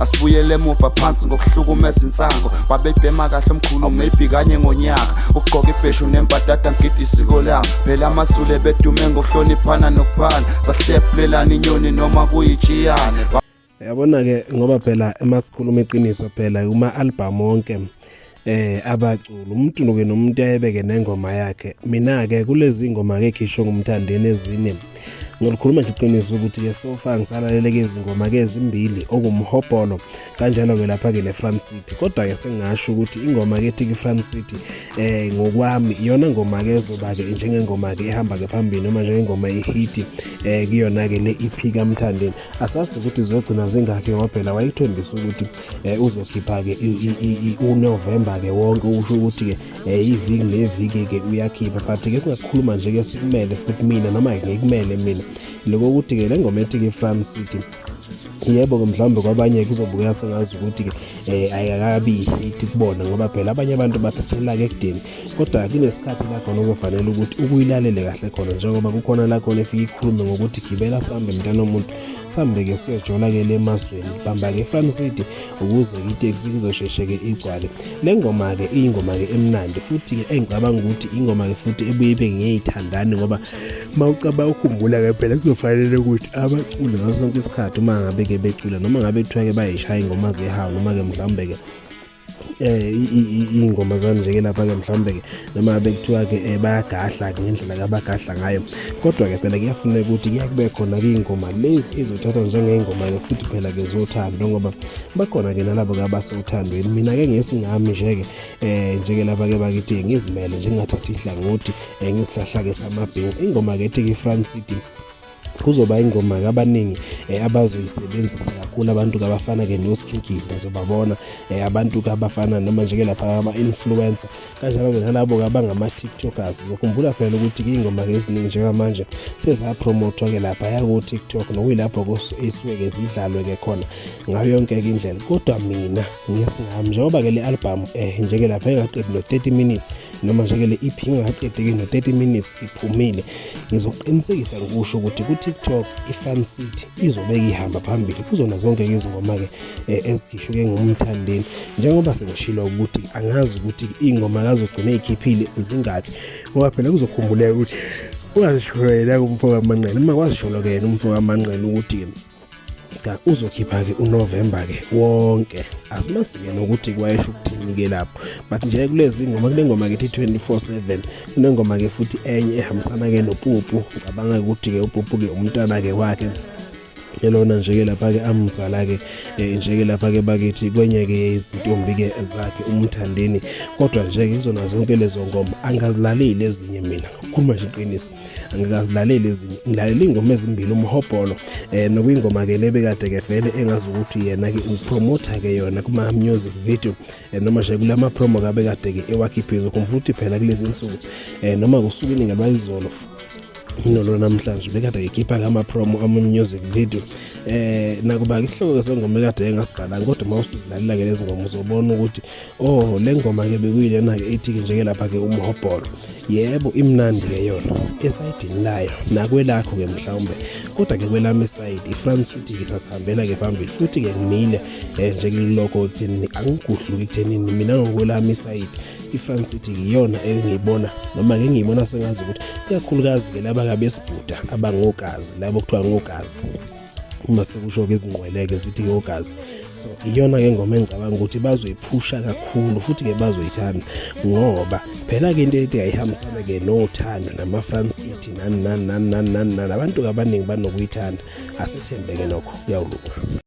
Asibuyele emuva phansi ngokuhlukumeza insango babebhema kahle omkhulu maybe kanye ngonyaka ugqoka ibheshu nembadada ngidi isiko lami phela amasule bedume ngokuhloniphana nokuphana sahlephulelana inyoni noma kuyijiyane. Yabona ke ngoba phela emasikhuluma iqiniso phela uma album wonke abaculi umuntu noke nomuntu ayebeke nengoma yakhe. Mina ke kulezi ngoma ke khisho ngumthandeni ezine ngolikhuluma nje iqiniso ukuthi ke so far ngisalalele ke izingoma ke ezimbili okumhobholo kanjalo ke lapha ke neFront City. Kodwa ke sengasho ukuthi ingoma ke ethi iFront City ngokwami iyona ngoma ke ezoba ke njengengoma ke ehamba ke phambili noma njengengoma ehit kuyona ke le EP kaMthandeni. Asazi ukuthi izogcina zingakhe ngoba phela wayithembisa ukuthi uzokhipha ke uNovember ke wonke usho ukuthi ke iviki neviki ke uyakhipha but ke singakhuluma nje ke sikumele futhi mina noma ngikumele mina lokho ukuthi ke le ngoma ethi ke Front City yebo ke mhlawumbe kwabanye kuzobukeka sengazi ukuthi ke ayakabi hit kubona ngoba phela abanye abantu baphathela ke ekudeni kodwa kunesikhathi la khona uzofanele ukuthi ukuyilalele kahle khona njengoba kukhona la khona efika ikhulume ngokuthi gibela sambe mntana omuntu sambe ke siyojola ke le masweni bamba ke Front City ukuze itaxi izosheshe ke igcwale. Le ngoma ke ingoma ke emnandi futhi ke engicabanga ukuthi ingoma ke futhi ebuye ibe ngiyithandani ngoba mawucaba ukukhumbula ke phela kuzofanele ukuthi abaculi ngaso sonke isikhathi uma ngabe ke becula noma ngabe kuthiwa ke bayishaya ingoma zehawu noma ke mhlambe ke ingoma zanje ke lapha ke mhlambe ke noma bekuthiwa ke bayagahla ngendlela kabagahla ngayo kodwa ke phela kuyafuneka ukuthi kuyakube khona ke ingoma lezi ezothathwa njengengoma ke futhi phela ke zothando ngoba bakhona ke nalabo ke abasothandweni. Mina ke ngesingami nje ke njeke lapha ke bakithi ngizimele njengathatha ihlangothi ngisihlahla ke samabhengu ingoma ke ethi ke Front City kuzoba ingoma kabaningi abazoyisebenzisa kakhulu abantu kabafana ke noSkinkile zobabona abantu kabafana noma nje ke lapha ama influencer kanjalo ke nalabo abangama TikTokers uzokhumbula phela ukuthi ke ingoma ke eziningi njengamanje seza promote ke lapha ya ku TikTok nokuyilapho isuke ke zidlalwe ke khona ngayo yonke ke indlela. Kodwa mina ngesingami njengoba ke le album nje ke lapha engaqedi no 30 minutes noma nje ke le EP engaqedi ke no 30 minutes iphumile ngizoqinisekisa ngokusho ukuthi TikTok iFront City izobeka ihamba phambili kuzona zonke izingoma ke ezikhishwe ke ngumthandeni njengoba sengishilo ukuthi angazi ukuthi ingoma kazogcina ezikhiphile zingaki ngoba phela kuzokhumbuleka ukuthi ungazishwela kumfoka kaManqele uma kwazisholo ke yena umfoka kaManqele ukuthi uzokhipha ke uNovember ke wonke asimasibe nokuthi kwayesho ukuthini ke lapho but nje kulezi ngoma kule ngoma ke 24/7 kunengoma ke futhi enye ehambisana ke noPupu ngicabanga ukuthi ke uPupu ke umntana ke wakhe elona nje ke lapha ke amzala ke nje ke lapha ke bakithi kwenye ke izintombi ke zakhe umthandeni kodwa nje ke izona zonke lezo ngoma angazilaleli ezinye mina ukukhuluma nje iqiniso angikazilaleli ezinye ngilalela ingoma ezimbili umhobholo nokuyingoma ke lebekade ke vele engazi ukuthi yena ke upromoter ke yona kuma music video noma nje kulama promo kabe kade ke ewakhiphizo kumfuthi phela kulezi insuku noma kusukwini ngabayizolo nolo namhlanje bekade ekhipha ama promo ama music video nakuba ihloko sengoma ekade engasibhalanga kodwa mawusuzilalela ke lezi ngoma uzobona ukuthi le ngoma ke bekuyilena ke ethi ke nje ke lapha ke umhobholo yebo imnandi ke yona esayidini layo nakwelakho ke mhlawumbe kodwa ke kwelami side iFront City isasihambela ke phambili futhi ke ngimile nje kuloko ekutheni angiguhluki ekuthenini mina ngokwelami side iFront City iyona engiyibona noma ke ngiyibona sengazi ukuthi ikakhulukazi ke laba kabesibhuda abangokazi labo kuthiwa ngokazi uma sekusho ke izingqweleke zithi ke ogazi so iyona ke ngoma engicabanga ukuthi bazoyiphusha kakhulu futhi ke bazoyithanda ngoba phela ke into ethi ayihambisana ke nothando namaFront City nani abantu abaningi banokuyithanda asethembeke lokho kuyawulunga.